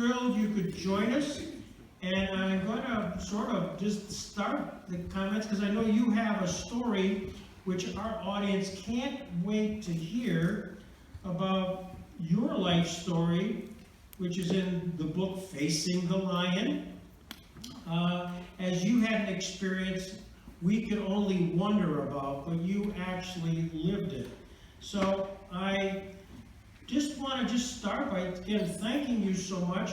thrilled you could join us. And I'm going to sort of just start the comments because I know you have a story which our audience can't wait to hear about your life story, which is in the book Facing the Lion. As you had an experience we could only wonder about, but you actually lived it. So I just want to start by, again, thanking you so much,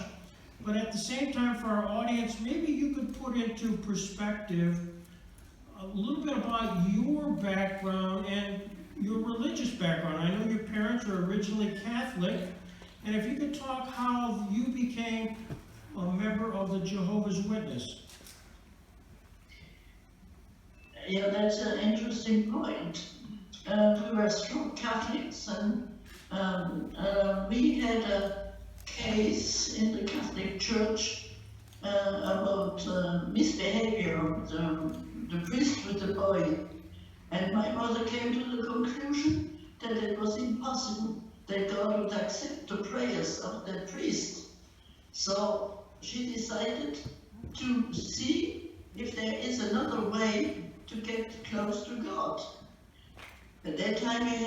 but at the same time for our audience, maybe you could put into perspective a little bit about your background and your religious background. I know your parents were originally Catholic, and if you could talk how you became a member of the Jehovah's Witness. Yeah, that's an interesting point. We were strong Catholics, and we had a case in the Catholic Church about misbehavior of the priest with the boy. And my mother came to the conclusion that it was impossible that God would accept the prayers of that priest. So she decided to see if there is another way to get close to God. At that time we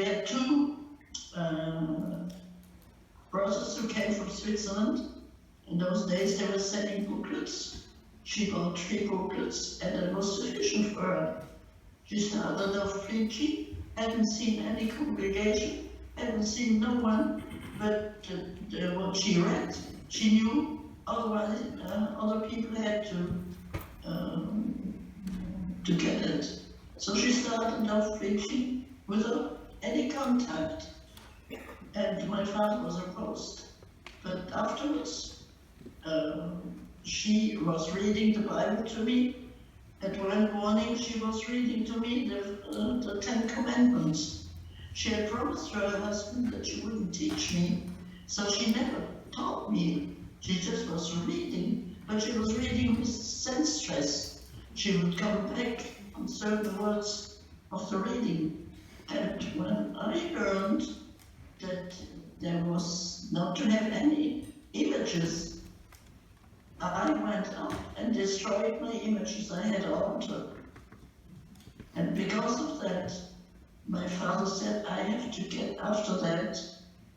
had two brothers who came from Switzerland. In those days they were selling booklets. She bought 3 booklets and it was sufficient for her. She started off preaching, hadn't seen any congregation, hadn't seen no one, but what she read, she knew, otherwise other people had to get it. So she started off preaching without any contact, and my father was opposed. But afterwards, she was reading the Bible to me. And one morning she was reading to me the 10 Commandments. She had promised her husband that she wouldn't teach me, so she never taught me. She just was reading, but she was reading with sense stress. She would come back on certain words of the reading. And when I learned that there was not to have any images, I went up and destroyed my images I had altered. And because of that, my father said, I have to get after that.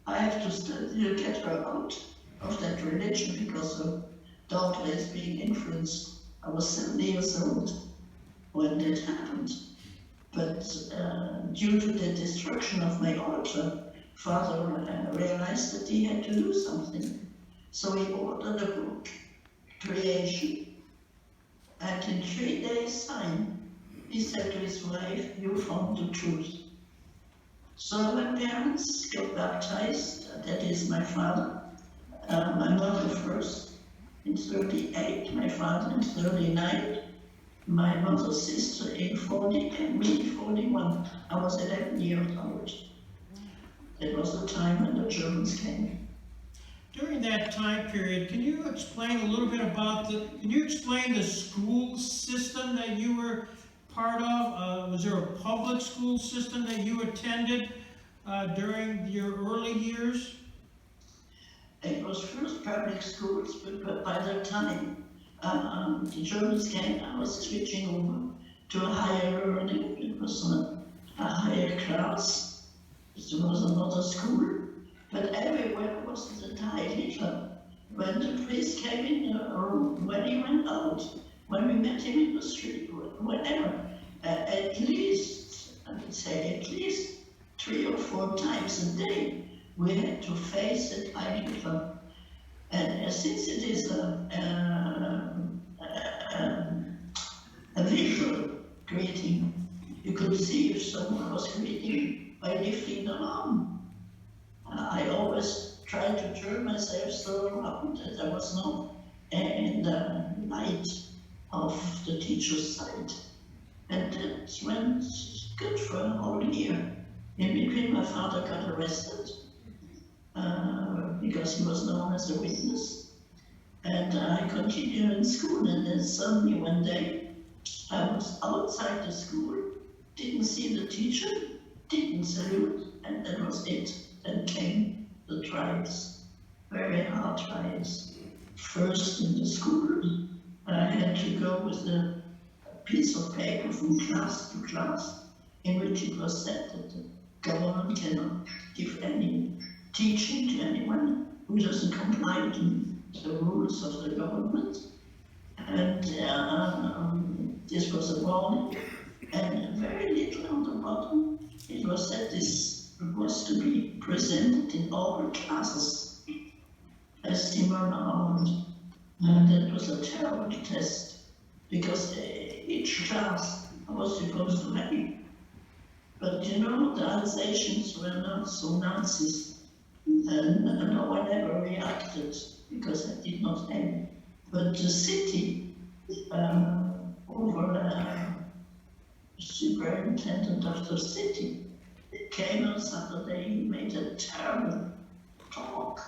I have to get her out of that religion because her daughter is being influenced. I was 7 years old when that happened. But due to the destruction of my altar, father realized that he had to do something. So he ordered a book, Creation, and in 3 days' time, he said to his wife, you found the truth. So my parents got baptized, that is my father, my mother first in 38, my father in 39, my mother's sister in 40, and me in 41. I was 11 years old. It was the time when the Germans came. During that time period, can you explain a little bit about can you explain the school system that you were part of? Was there a public school system that you attended during your early years? It was first public schools, but by the time the Germans came, I was switching over to a higher learning. It was a higher class. It was another school. But everywhere was the Thai Hitler. When the priest came in the room, when he went out, when we met him in the street, whenever, at least, I would say at least 3 or 4 times a day, we had to face the Thai Hitler. And since it is a visual greeting, you could see if someone was greeting by lifting the arm. I always tried to turn myself so around that there was no in the light of the teacher's side. And that went good for a whole year. In between, my father got arrested because he was known as a witness. And I continued in school, and then suddenly one day I was outside the school, didn't see the teacher, didn't salute, and that was it. Then came the tribes. very hard trials. First in the school, I had to go with a piece of paper from class to class in which it was said that the government cannot give any teaching to anyone who doesn't comply to the rules of the government. And this was a warning, and very little on the bottom. It was said this was to be presented in all classes as Timmerman, and that was a terrible test because each class was supposed to have it. But you know, the Alsatians were not so Nazis, and no one ever reacted because I did not have it. But the city, over the superintendent of the city, came on Saturday, he made a terrible talk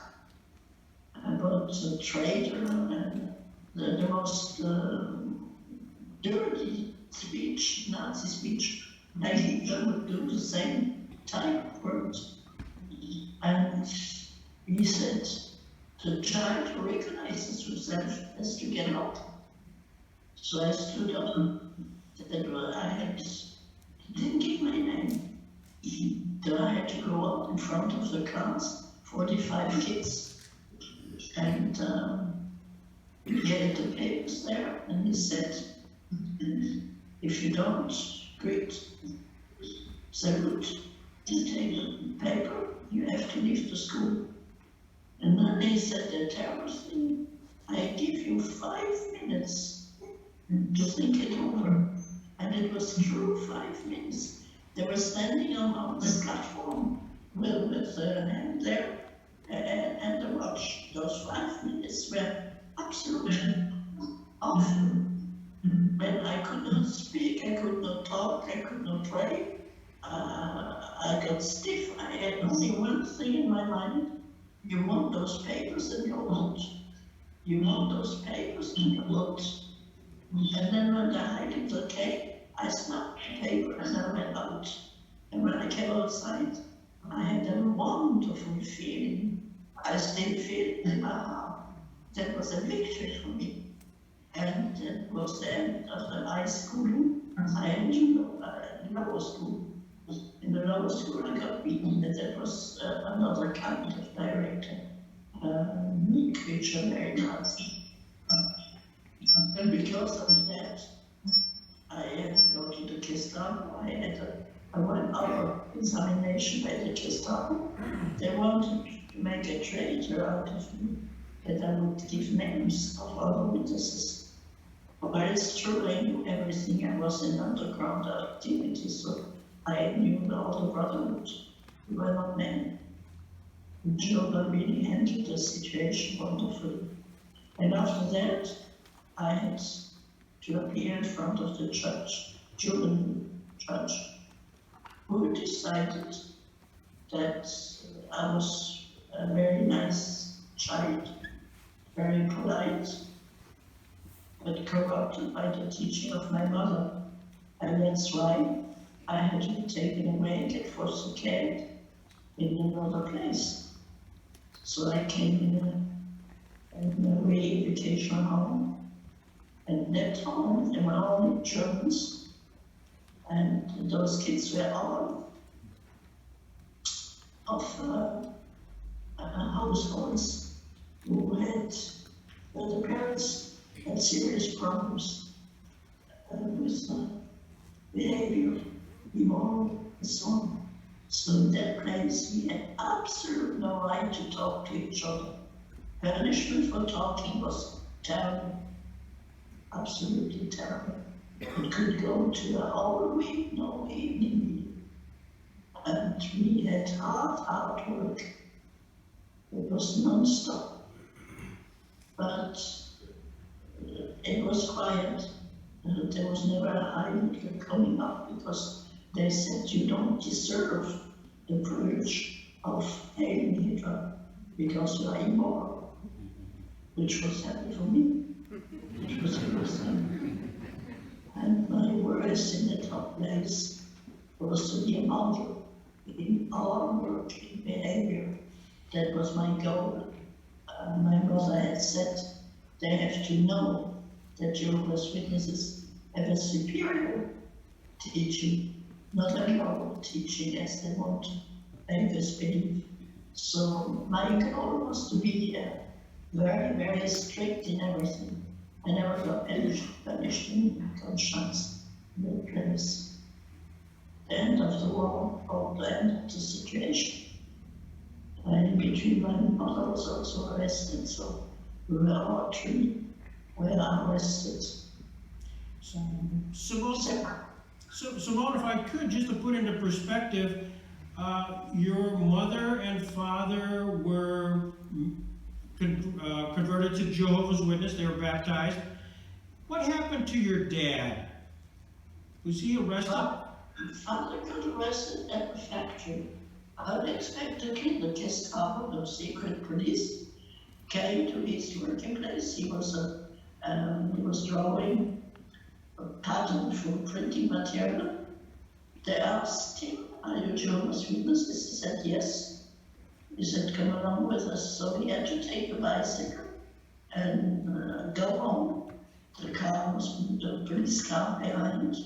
about the traitor and the most dirty speech, Nazi speech. I think I would do the same type of words. And he said, the child who recognizes himself has to get up. So I stood up and I didn't give my name. Then I had to go up in front of the class, 45 kids, and he gave the papers there, and he said, if you don't greet, salute, and take the paper, you have to leave the school. And then they said the terrible thing, I give you 5 minutes to think it over. And it was true, 5 minutes. They were standing on the platform with their hand there and the watch. Those 5 minutes were absolutely awful. When I could not speak, I could not talk, I could not pray. I got stiff. I had only one thing in my mind. You want those papers and you won't. You want those papers and you won't. And then when the Heidegger came, I snapped the paper and I went out. And when I came outside, I had a wonderful feeling. I still feel, that was a victory for me. And it was the end of the high school. I entered lower school. In the lower school I got beaten, and that was another kind of director, which are very nasty. And because of that, I had to go to the Gestapo. I had a 1 hour examination by the Gestapo. They wanted to make a traitor out of me, that I would give names of other witnesses. But it's true, I knew everything. I was in underground activities, so I knew all the brotherhood. We were not men. The children really handled the situation wonderfully. And after that, I had to appear in front of the judge, juvenile judge, who decided that I was a very nice child, very polite, but corrupted by the teaching of my mother. And that's why I had to be taken away and get foster care in another place. So I came in a re-educational home. And that home, there were only Germans, and those kids were all of households who had, the parents had serious problems with behavior, immoral, and so on. So in that place, we had absolutely no right to talk to each other. Punishment for talking was terrible. Absolutely terrible. It could go to a whole week, no evening meeting. And we had hard work. It was non-stop. But it was quiet. There was never a Heidegger coming up because they said you don't deserve the privilege of hailing Hitler because you are immoral, which was happy for me. It was a good thing. And my worst in the top place was to be a model in all work, in behavior. That was my goal. my mother had said they have to know that Jehovah's Witnesses have a superior teaching, not a moral teaching as they want bankers believe. So my goal was to be very, very strict in everything. I never got punished in conscience in that place. The end of the war, or the end of the situation. In between, my mother was also arrested, so we were all three were arrested. Simone, if I could, just to put into perspective, your mother and father were converted to Jehovah's Witness, they were baptized. What happened to your dad? Was he arrested? Father got arrested at the factory. Unexpectedly, the Gestapo, the secret police, came to his working place. He was drawing a pattern for printing material. They asked him, "Are you Jehovah's Witnesses?" He said, "Yes." He said, "Come along with us." So he had to take a bicycle and go home. The police car behind,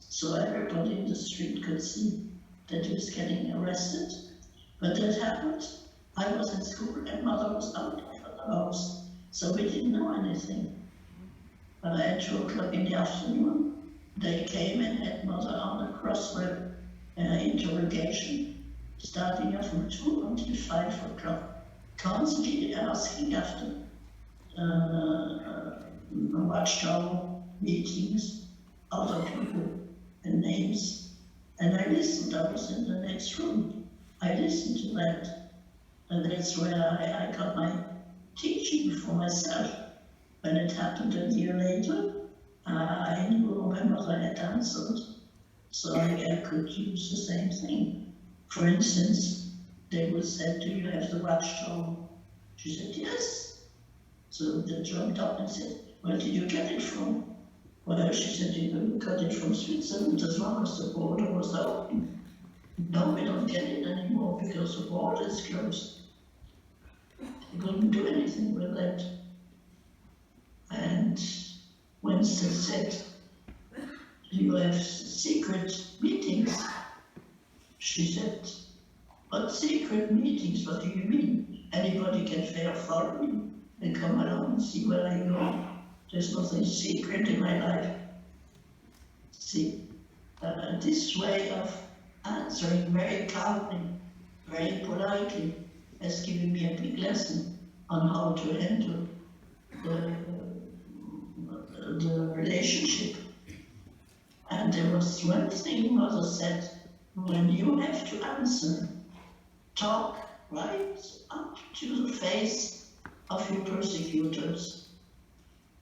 so everybody in the street could see that he was getting arrested. But that happened. I was in school and mother was out of the house, so we didn't know anything. At 2 o'clock in the afternoon, they came and had mother on a crossword interrogation, starting from 2 until 5 o'clock, constantly asking after watchtower meetings, other people and names. And I listened. I was in the next room. I listened to that. And that's where I got my teaching for myself. When it happened a year later, I knew my mother had answered, so I could use the same thing. For instance, they would say, "Do you have the watchtower?" She said, "Yes." So they jumped up and said, "Where did you get it from?" Well, she said, "You got it from Switzerland as long as the border was open. No, we don't get it anymore because the border is closed." They couldn't do anything with that. And Winston said, "You have secret meetings." She said, "What secret meetings? What do you mean? Anybody can follow me and come along and see where I go. There's nothing secret in my life." See, this way of answering very calmly, very politely, has given me a big lesson on how to handle the relationship. And there was one thing mother said: when you have to answer, talk right up to the face of your persecutors.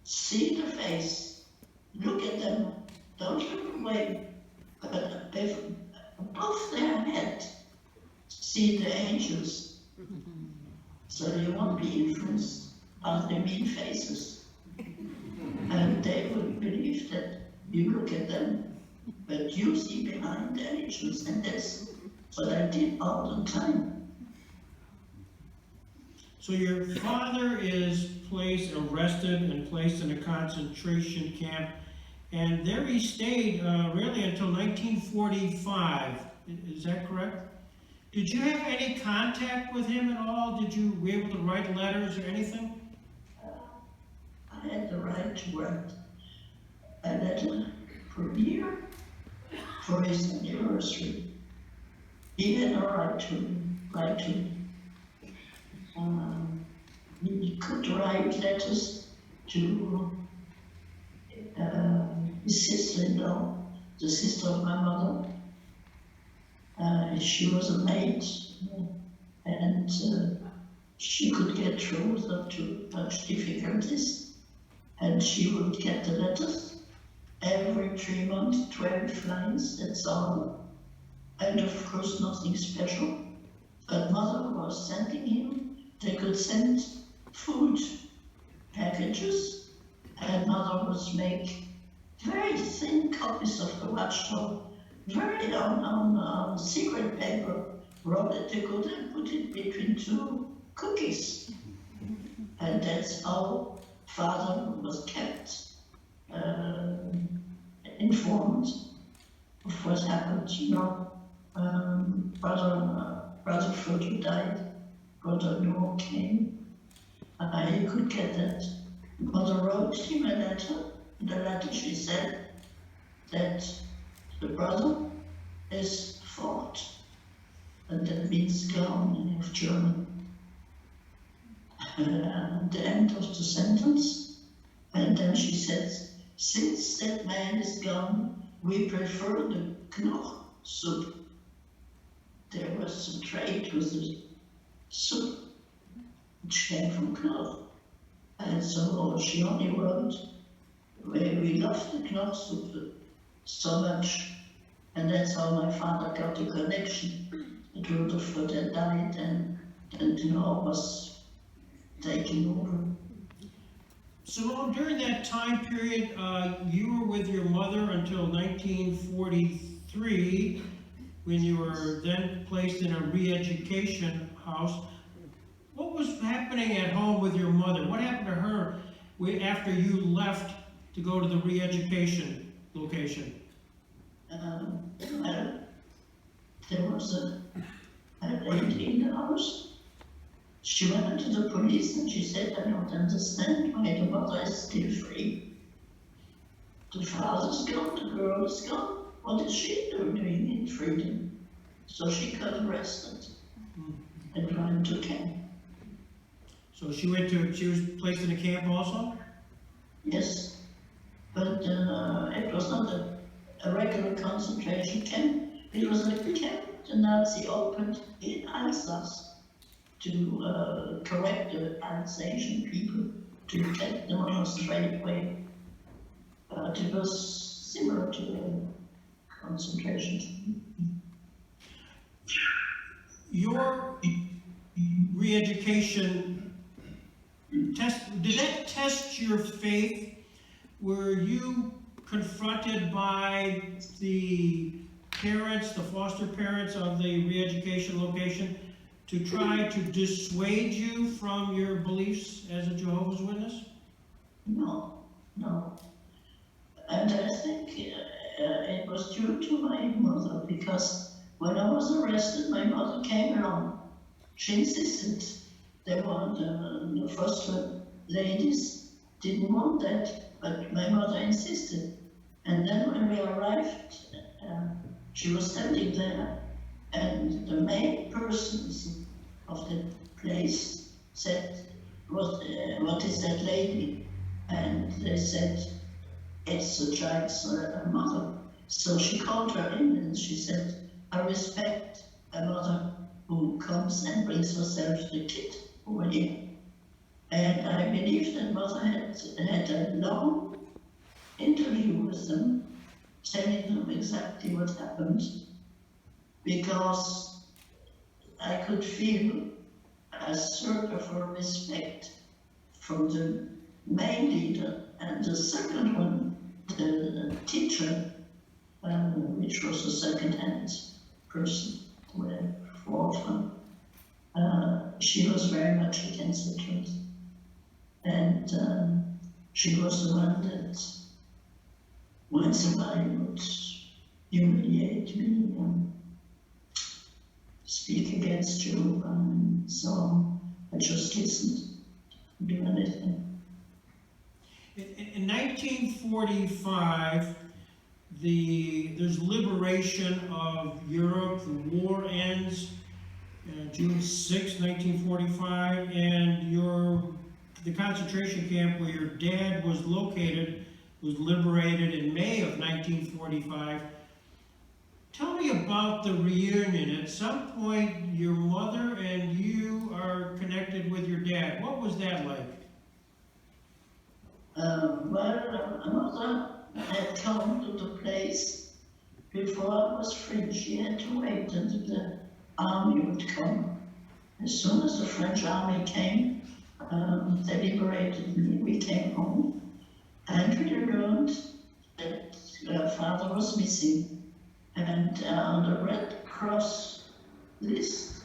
See the face, look at them, don't look away, but above their head, see the angels. So you won't be influenced by their mean faces. And they will believe that you look at them, but you see behind the angels, and that's what I did all the time. So your father is arrested and placed in a concentration camp, and there he stayed really until 1945. Is that correct? Did you have any contact with him at all? Were you able to write letters or anything? I had the right to write a letter per year for his anniversary. He had a right to write to me. He could write letters to his sister-in-law, the sister of my mother. She was a maid, and she could get through without too much difficulties. And she would get the letters every 3 months, 12 lines, that's all. And of course, nothing special. But mother was sending him, they could send food packages, and mother would make very thin copies of the watchtower, very on secret paper, roll it together and put it between 2 cookies. that's how father was kept informed of what happened, you know. Brother Frodo died, Brother Noah came. He could get that. Mother wrote him a letter. In the letter she said that the brother is fought, and that means gone in German. The end of the sentence, and then she says, since that man is gone, we prefer the knoch soup. There was some trade with the soup, which came from knoch. And so she only wrote, we love the knoch soup so much. And that's how my father got the connection. It would have died and Knoch was taking over. So during that time period, you were with your mother until 1943, when you were then placed in a re-education house. What was happening at home with your mother? What happened to her after you left to go to the re-education location? Well, there was a lady in the house. She went to the police and she said, I don't understand why the mother is still free. The father's gone, the girl is gone. What is she doing in freedom? So she got arrested and went to camp. So she was placed in a camp also? Yes, but it was not a regular concentration camp. It was a camp the Nazi opened in Alsace to correct the Alsatian people, to get them on a straight way. But it was similar to a concentration camp. Your re-education test, did that test your faith? Were you confronted by the parents, the foster parents of the re-education location, to try to dissuade you from your beliefs as a Jehovah's Witness? No. And I think it was due to my mother, because when I was arrested, my mother came along. She insisted. The foster ladies didn't want that, but my mother insisted. And then when we arrived, she was standing there, and the main persons of the place said, what is that lady? And they said, it's the child's mother. So she called her in and she said, I respect a mother who comes and brings herself the kid over here. And I believe that mother had a long interview with them, telling them exactly what happened, because I could feel a sort of a respect from the main leader, and the second one, the teacher, which was a second-hand person, the fourth one. She was very much against the truth. And she was the one that, when somebody would humiliate me and speak against you and so on, I just listened, didn't do anything. In 1945, there's liberation of Europe. The war ends June 6, 1945, and the concentration camp where your dad was located was liberated in May of 1945. Tell me about the reunion. At some point, your mother and you are connected with your dad. What was that like? Mother had come to the place before I was free. She had to wait until the army would come. As soon as the French army came, they liberated me. We came home, and we learned that father was missing. And on the Red Cross list,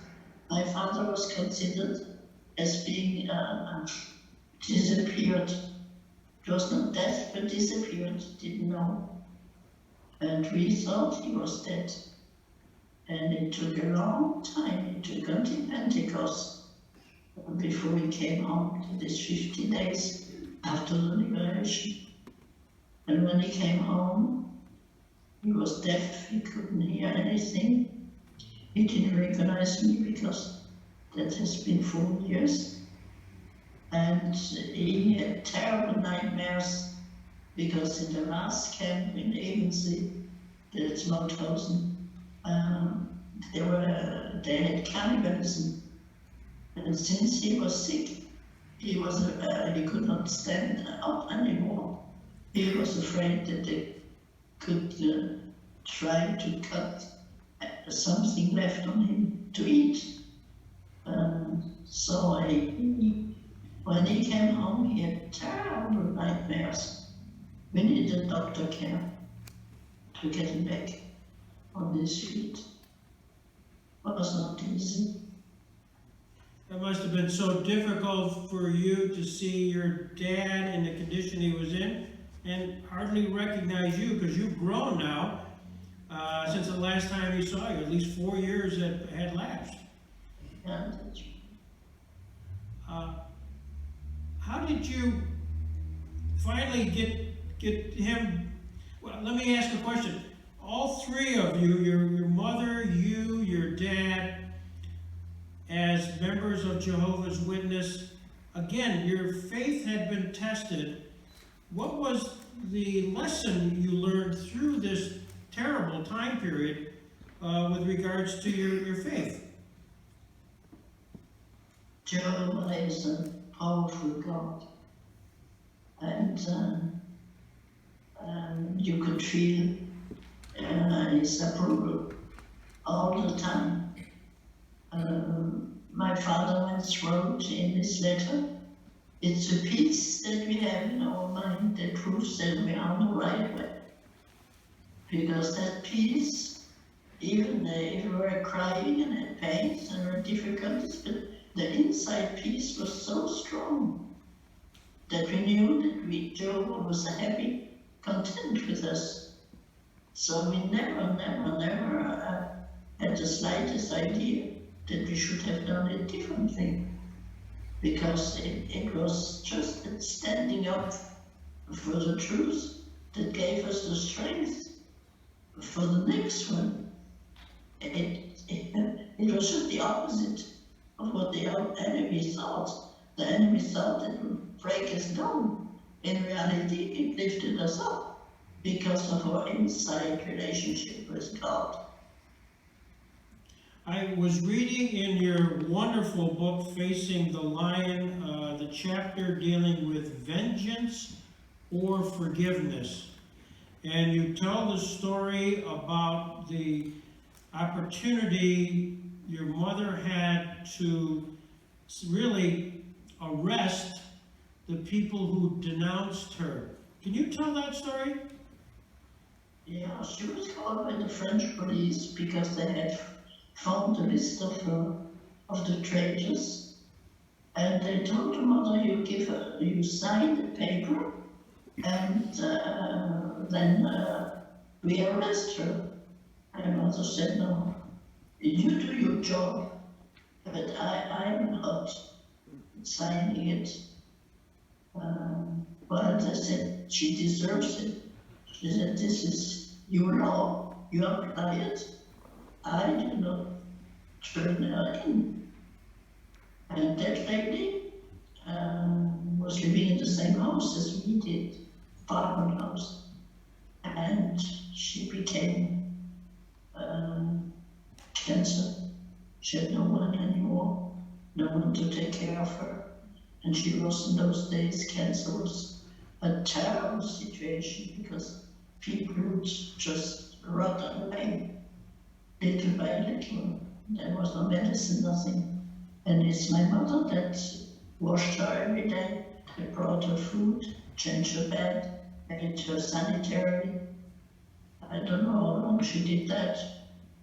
my father was considered as being disappeared. It was not death, but disappeared, didn't know. And we thought he was dead. And it took a long time, it took until Pentecost before he came home, to this 50 days after the liberation. And when he came home, he was deaf, he couldn't hear anything. He didn't recognize me because that has been 4 years. And he had terrible nightmares because in the last camp in Ebensee, that's Mauthausen, they had cannibalism. And since he was sick, he could not stand up anymore. He was afraid that they could try to cut something left on him to eat. So when he came home, he had terrible nightmares. We needed doctor care to get him back on his feet. It was not easy. It must have been so difficult for you to see your dad in the condition he was in and hardly recognize you, because you've grown now since the last time he saw you. At least 4 years had lapsed. Yeah, how did you finally get him? Well, let me ask a question. All three of you, your mother, you, your dad, as members of Jehovah's Witness, again, your faith had been tested. What was the lesson you learned through this terrible time period with regards to your faith? Jehovah is a powerful God, and you could feel his approval all the time. My father once wrote in this letter, it's a peace that we have in our mind that proves that we are on the right way. Because that peace, even if we were crying and had pains and were difficulties, but the inside peace was so strong that we knew that Jehovah was happy, content with us. So we never had the slightest idea that we should have done it differently, because it was just standing up for the truth that gave us the strength for the next one. It was just the opposite of what the enemy thought. The enemy thought it would break us down. In reality, it lifted us up because of our inside relationship with God. I was reading in your wonderful book, Facing the Lion, the chapter dealing with vengeance or forgiveness. And you tell the story about the opportunity your mother had to really arrest the people who denounced her. Can you tell that story? Yeah, she was called by the French police because they had found a list of the traitors, and they told the mother, you sign the paper, and then we arrest her. And mother said, no, you do your job, but I am not signing it. But I said, she deserves it. She said, this is your law, you apply it. I do not turn her in. And that lady was living in the same house as we did, apartment house. And she became cancer. She had no one anymore, no one to take care of her. And she was, in those days, cancer was a terrible situation because people would just rot away. Little by little, there was no medicine, nothing. And it's my mother that washed her every day, that brought her food, changed her bed, made her sanitary. I don't know how long she did that,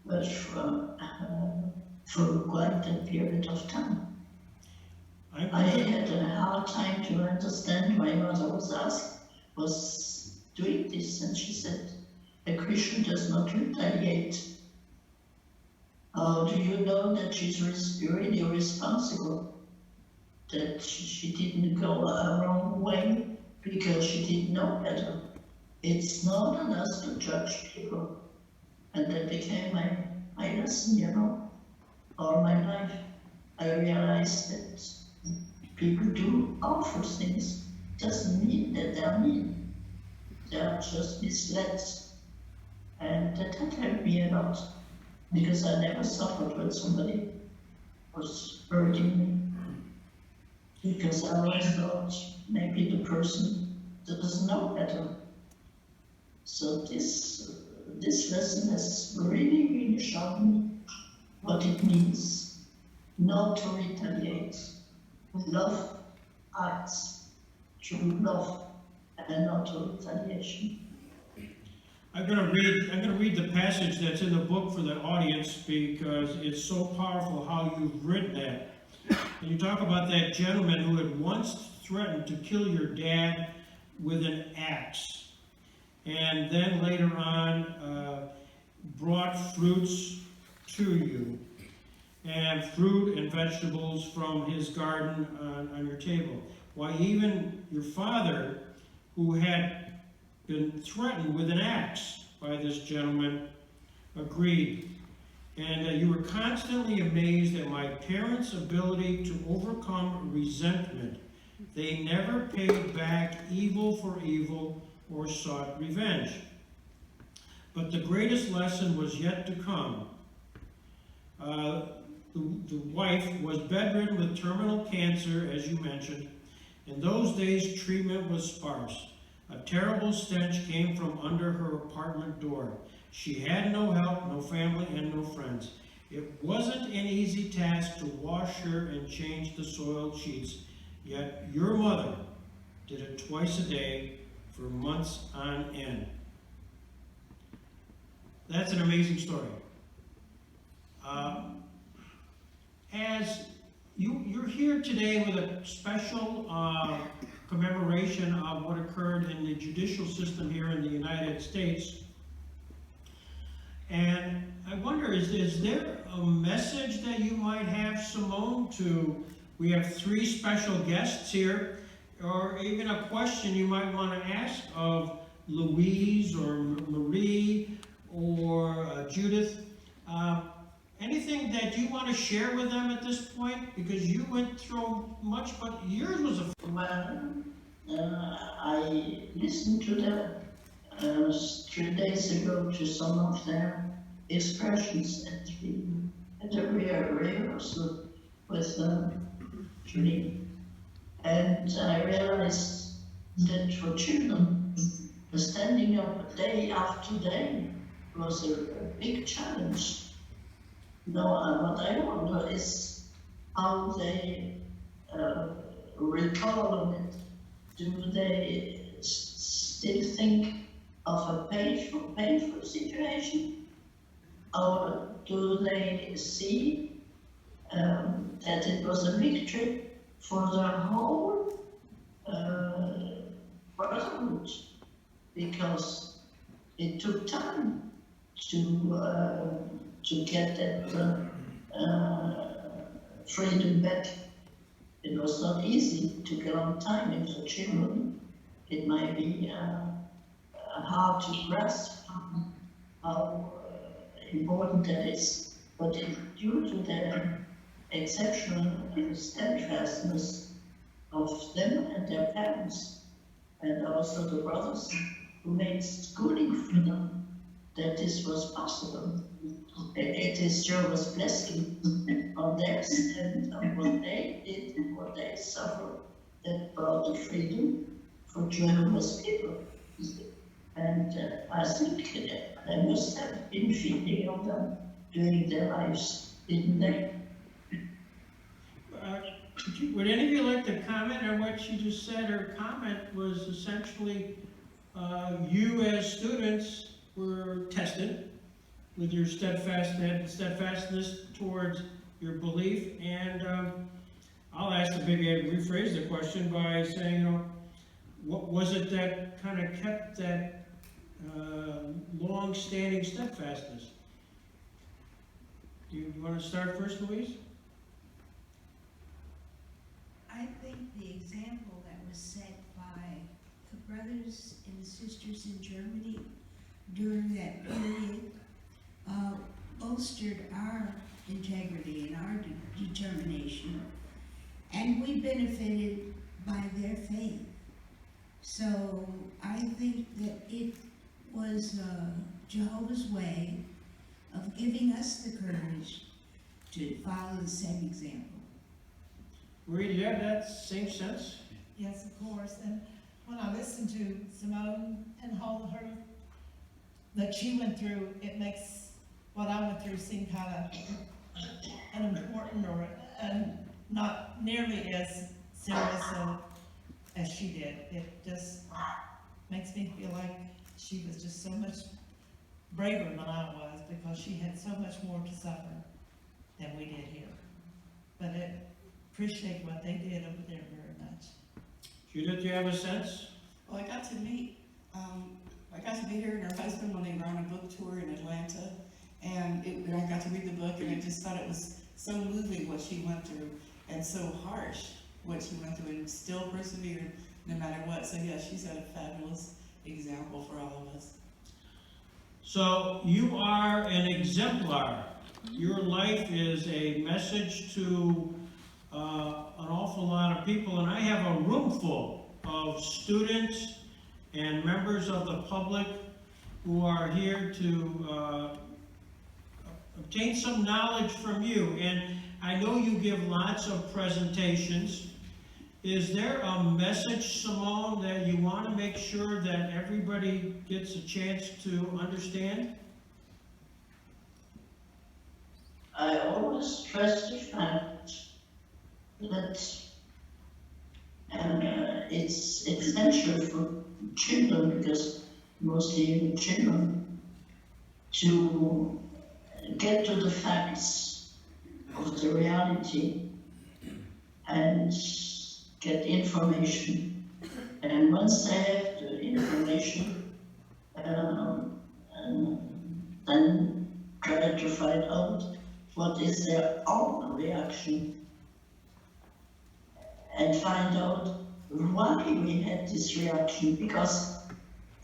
but for quite a period of time. I had a hard hard time to understand why mother was doing this, and she said, a Christian does not retaliate. How do you know that she's really responsible? That she didn't go a wrong way because she didn't know better. It's not on us to judge people. And that became my lesson, you know, all my life. I realized that people do awful things. Doesn't mean that they're mean. They're just misled. And that helped me a lot, because I never suffered when somebody was hurting me. Because I always thought maybe the person doesn't know better. So this lesson has really shown me what it means not to retaliate. Love acts through love and not through retaliation. I'm going to read the passage that's in the book for the audience because it's so powerful how you've written that. And you talk about that gentleman who had once threatened to kill your dad with an axe, and then later on brought fruits to you, and fruit and vegetables from his garden on your table. Why, even your father, who had been threatened with an axe by this gentleman, agreed. And you were constantly amazed at my parents' ability to overcome resentment. They never paid back evil for evil or sought revenge. But the greatest lesson was yet to come. The wife was bedridden with terminal cancer, as you mentioned. In those days, treatment was sparse. A terrible stench came from under her apartment door. She had no help, no family, and no friends. It wasn't an easy task to wash her and change the soiled sheets, yet your mother did it twice a day for months on end. That's an amazing story. As you're here today with a special commemoration of what occurred in the judicial system here in the United States. And I wonder, is there a message that you might have, Simone, we have 3 special guests here, or even a question you might want to ask of Louise or Marie or Judith. Anything that you want to share with them at this point? Because you went through much, but yours was a... Well, I listened to them 3 days ago to some of their expressions at the rehearsal with Julie. And I realized that for children, standing up day after day was a big challenge. No, what I wonder is how they recall on it. Do they still think of a painful situation? Or do they see that it was a victory for their whole brotherhood? Because it took time to get that freedom back. It was not easy. It took a long time. And for children, it might be hard to grasp how important that is. But due to the exceptional steadfastness of them and their parents, and also the brothers who made schooling for them, that this was possible. It is sure was blessing on theirs and on what they did and what they suffered that brought the freedom for Jehovah's people. And I think they must have been feeding on them during their lives, didn't they? Would any of you like to comment on what she just said? Her comment was essentially you as students were tested with your steadfastness towards your belief, and I'll ask the big Ed, rephrase the question by saying, you know, what was it that kind of kept that long-standing steadfastness? Do you want to start first, Louise? I think the example that was set by the brothers and sisters in Germany during that period bolstered our integrity and our determination, and we benefited by their faith. So I think that it was Jehovah's way of giving us the courage to follow the same example. Marie, do you have that same sense? Yes, of course. And when I listen to Simone and all her that she went through, it makes what I went through seem kind of an important or not nearly as serious as she did. It just makes me feel like she was just so much braver than I was, because she had so much more to suffer than we did here. But I appreciate what they did over there very much. Judith, do you have a sense? Well, I got to meet her and her husband when they were on a book tour in Atlanta, and I got to read the book, and I just thought it was so moving what she went through, and so harsh what she went through, and still persevered no matter what. So yeah, she's had a fabulous example for all of us. So you are an exemplar. Your life is a message to an awful lot of people, and I have a room full of students and members of the public who are here to obtain some knowledge from you. And I know you give lots of presentations. Is there a message, Simone, that you want to make sure that everybody gets a chance to understand? I always stress the fact that it's essential for children, because mostly children, to get to the facts of the reality and get information. And once they have the information, then try to find out what is their own reaction, and find out why we had this reaction, because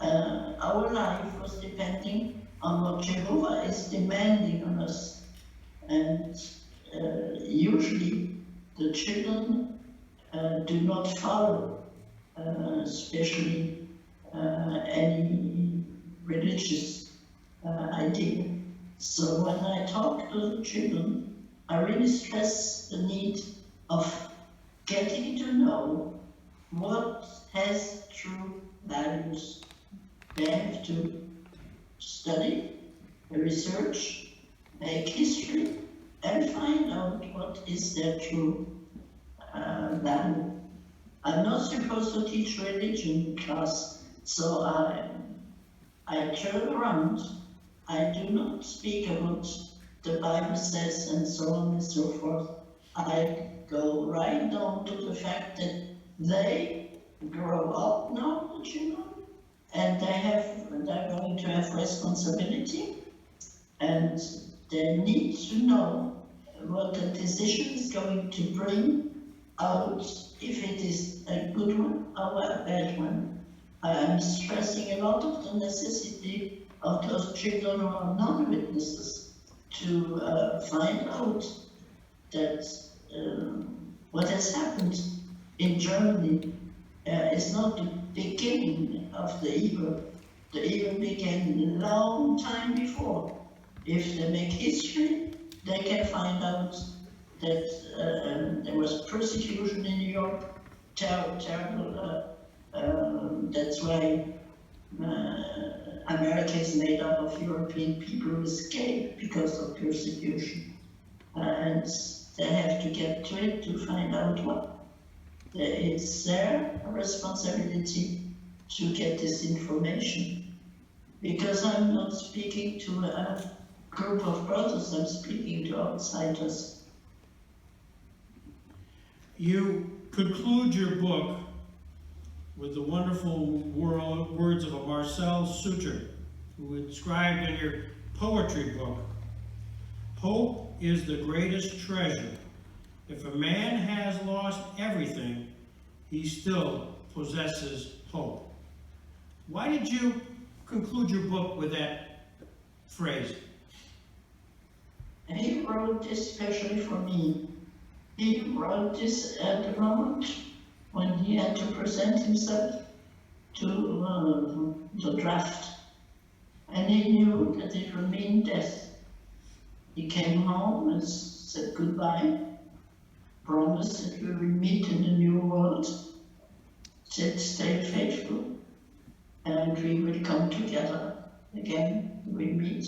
our life was depending on what Jehovah is demanding on us. And usually the children do not follow, especially any religious idea. So when I talk to the children, I really stress the need of getting to know what has true values. They have to study, research, make history, and find out what is their true value. I'm not supposed to teach religion in class, so I turn around. I do not speak about the Bible says and so on and so forth. I go right down to the fact that they grow up now, the children, and they're going to have responsibility, and they need to know what the decision is going to bring out, if it is a good one or a bad one. I am stressing a lot of the necessity of those children who are non-witnesses to find out that what has happened in Germany is not the beginning of the evil. The evil began a long time before. If they make history, they can find out that there was persecution in Europe, terrible. That's why America is made up of European people who escaped because of persecution. And they have to get to it to find out what. It's their responsibility to get this information. Because I'm not speaking to a group of brothers, I'm speaking to outsiders. You conclude your book with the wonderful words of a Marcel Suter, who inscribed in your poetry book, "Hope is the greatest treasure. If a man has lost everything, he still possesses hope." Why did you conclude your book with that phrase? He wrote this especially for me. He wrote this at the moment when he had to present himself to the draft. And he knew that it would mean death. He came home and said goodbye, promised that we will meet in the new world, said stay faithful, and we will come together again, we meet.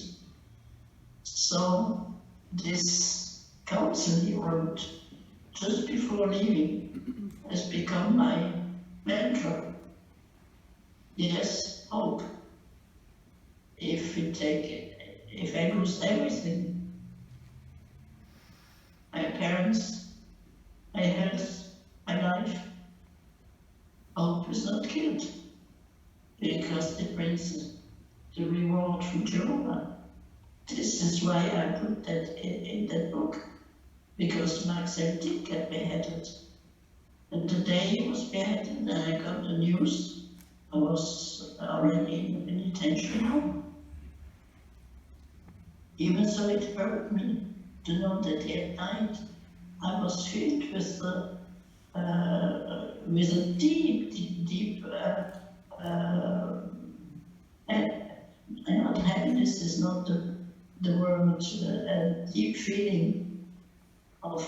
So this counsel he wrote just before leaving has become my mantra. Yes, hope. If I lose everything, my parents, my health, my life, hope is not killed, because it brings the reward from Jehovah. This is why I put that in that book, because Marcel did get beheaded. And the day he was beheaded and I got the news, I was already in the penitentiary home. Even so, it hurt me to know that he had died. I was filled with a deep not happiness is not the word, a deep feeling of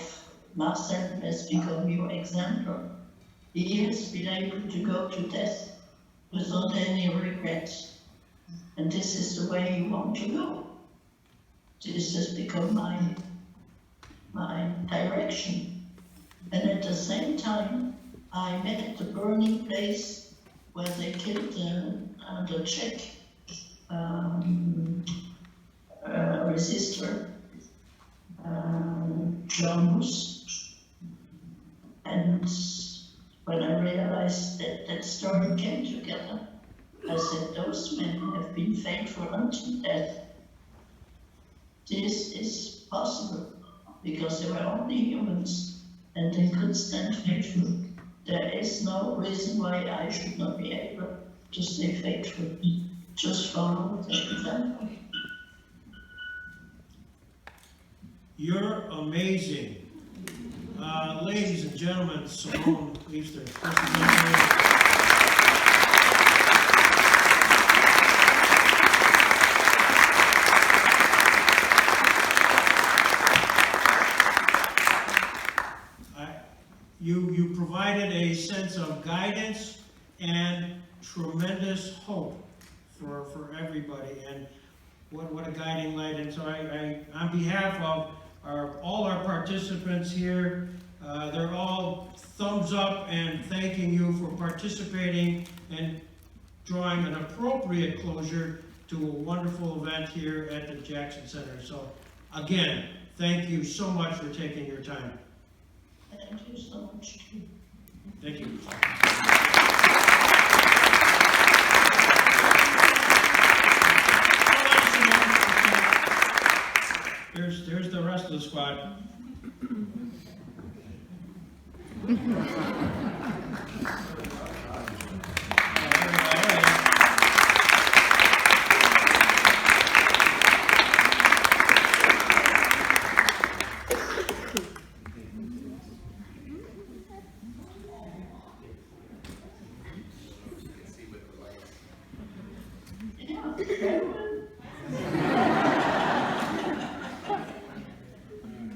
Marcel has become your example. He has been able to go to death without any regrets. And this is the way you want to go. This has become my direction. And at the same time, I met at the burning place where they killed the Czech resistor, John Hus. And when I realized that that story came together, I said, those men have been faithful unto death. This is possible because they were only humans and they could stand faithful. There is no reason why I should not be able to stay faithful. Just follow that example. You're amazing. Ladies and gentlemen, Barnett Liebster. You provided a sense of guidance and tremendous hope for everybody, and what a guiding light. And so I on behalf of all our participants here, they're all thumbs up and thanking you for participating and drawing an appropriate closure to a wonderful event here at the Jackson Center. So again, thank you so much for taking your time. Thank you so much. Thank you. There's the rest of the squad.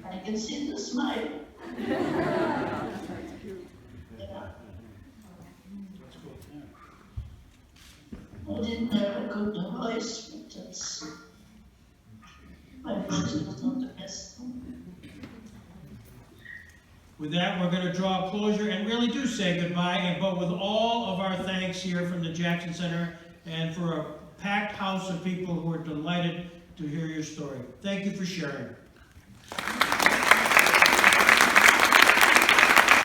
I can see the smile. Yeah. I didn't have a good voice, but that's, my voice was not the best. With that, we're going to draw a closure and really do say goodbye, but with all of our thanks here from the Jackson Center and for a packed house of people who are delighted to hear your story. Thank you for sharing.